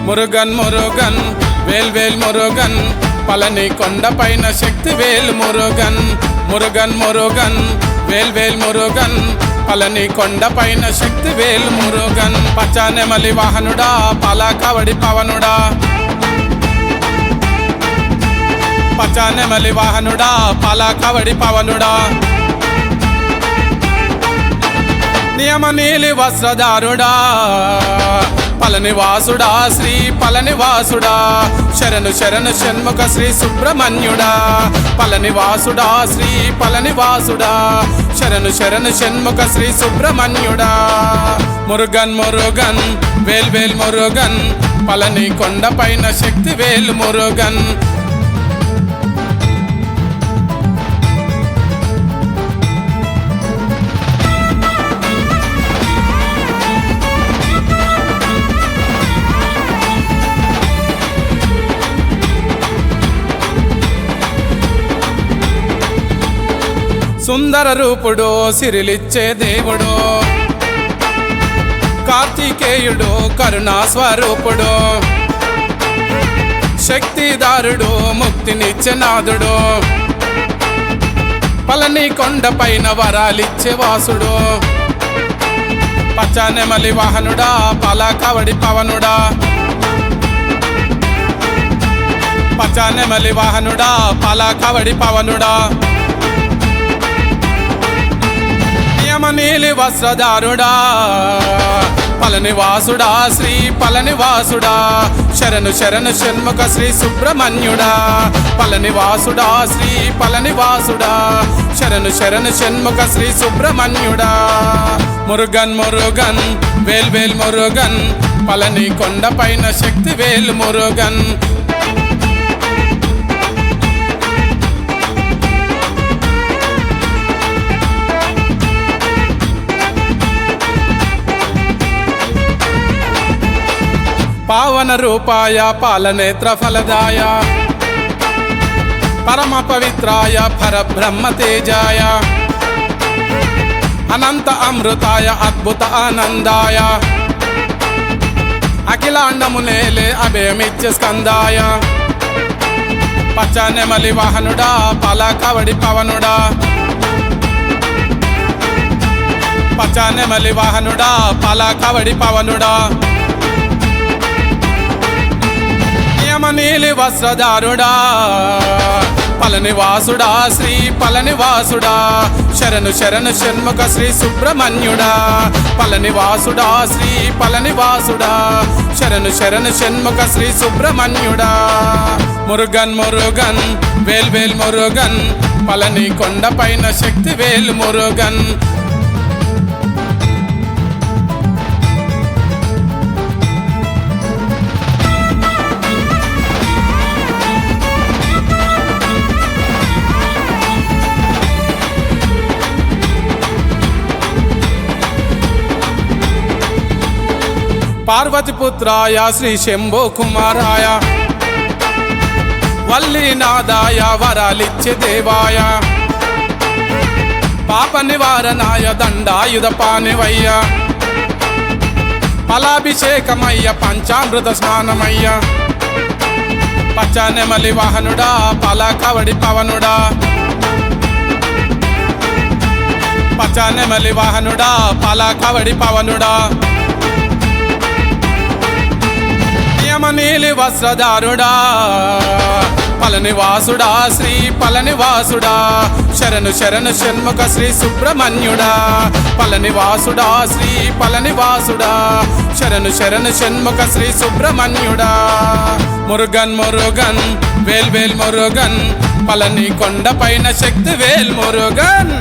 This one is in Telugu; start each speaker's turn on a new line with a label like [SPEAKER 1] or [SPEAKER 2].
[SPEAKER 1] మురుగన్ మురుగన్ వేల్ వేల్ మురుగన్ పళని కొండపైన శక్తి వేల్ మురుగన్ మురుగన్ మురుగన్ వేల్ వేల్ మురుగన్ పళని కొండపైన శక్తి వేల్ మురుగన్ పచ్చనెమలి వాహనుడా పాలకావడి పవనుడా పచ్చనెమలి వాహనుడా పాలకావడి పవనుడా నియమ నీలి వస్త్రధారుడా పళనివాసుడా శ్రీ పళనివాసుడా శరణు శరణు షణ్ముఖ శ్రీ సుబ్రహ్మణ్యుడా పళనివాసుడా శ్రీ పళనివాసుడా శరణు శరణు షణ్ముఖ శ్రీ సుబ్రహ్మణ్యుడా మురుగన్ మురుగన్ వేల్ వేల్ మురుగన్ పళని కొండపైన శక్తి వేల్ మురుగన్ సుందర రూపుడు సిరిలిచ్చే దేవుడు కార్తికేయుడు కరుణా స్వరూపుడు శక్తిదారుడు ముక్తినిచ్చే నాథుడు పళని కొండపైన వరాలిచ్చే వాసుడు పచ్చనెమలి వాహనుడా పాలకావడి పవనుడా పచ్చనెమలి వాహనుడా పాలకావడి పవనుడా నీలి వస్త్రధారుడా పళనివాసుడా శ్రీ పళనివాసుడా శరణు శరణు షణ్ముఖ శ్రీ సుబ్రహ్మణ్యుడా పళనివాసుడా శ్రీ పళనివాసుడా శరణు శరణు షణ్ముఖ శ్రీ సుబ్రహ్మణ్యుడా మురుగన్ మురుగన్ వేల్ వేల్ మురుగన్ పళని కొండపైన శక్తి వేల్ మురుగన్ పావన రూపాయ పాలనేత్ర ఫలదాయ పరమ పవిత్రాయ పరబ్రహ్మ తేజాయ అనంత అమృతాయ అద్భుత ఆనందాయ అఖిలాండమునేలే అభయమిచ్చ స్కందాయ పచ్చనెమలి వాహనుడా పాలకావడి పవనుడా పచ్చనెమలి వాహనుడా పాలకావడి పవనుడా నీలి వస్త్రధారుడా పళనివాసుడా శ్రీ పళనివాసుడా శరణు శరణు షణ్ముఖ శ్రీ సుబ్రహ్మణ్యుడా పళనివాసుడా శ్రీ పళనివాసుడా శరణు శరణు షణ్ముఖ శ్రీ సుబ్రహ్మణ్యుడా మురుగన్ మురుగన్ వేల్ వేల్ మురుగన్ పళని కొండపైన శక్తి వేల్ మురుగన్ పార్వతిపుత్రాయ శ్రీ శంభో కుమారాయ వల్లీనాదాయ వరాలిచ్చే దేవాయ పాప నివారణాయ దండాయుధ పానివయ్య ఫలాభిషేకమయ్య పంచామృత స్నానమయ్య పచ్చనెమలి వాహనుడా పాలకావడి పవనుడా పచ్చనెమలి వాహనుడా పాలకావడి పవనుడా నీలి వస్త్రధారుడా పళనివాసుడా శ్రీ పళనివాసుడా శరణు శరణు షణ్ముఖ శ్రీ సుబ్రహ్మణ్యుడా పళనివాసుడా శ్రీ పళనివాసుడా శరణు శరణు షణ్ముఖ శ్రీ సుబ్రహ్మణ్యుడా మురుగన్ మురుగన్ వేల్ వేల్ మురుగన్ పళని కొండపైన శక్తి వేల్ మురుగన్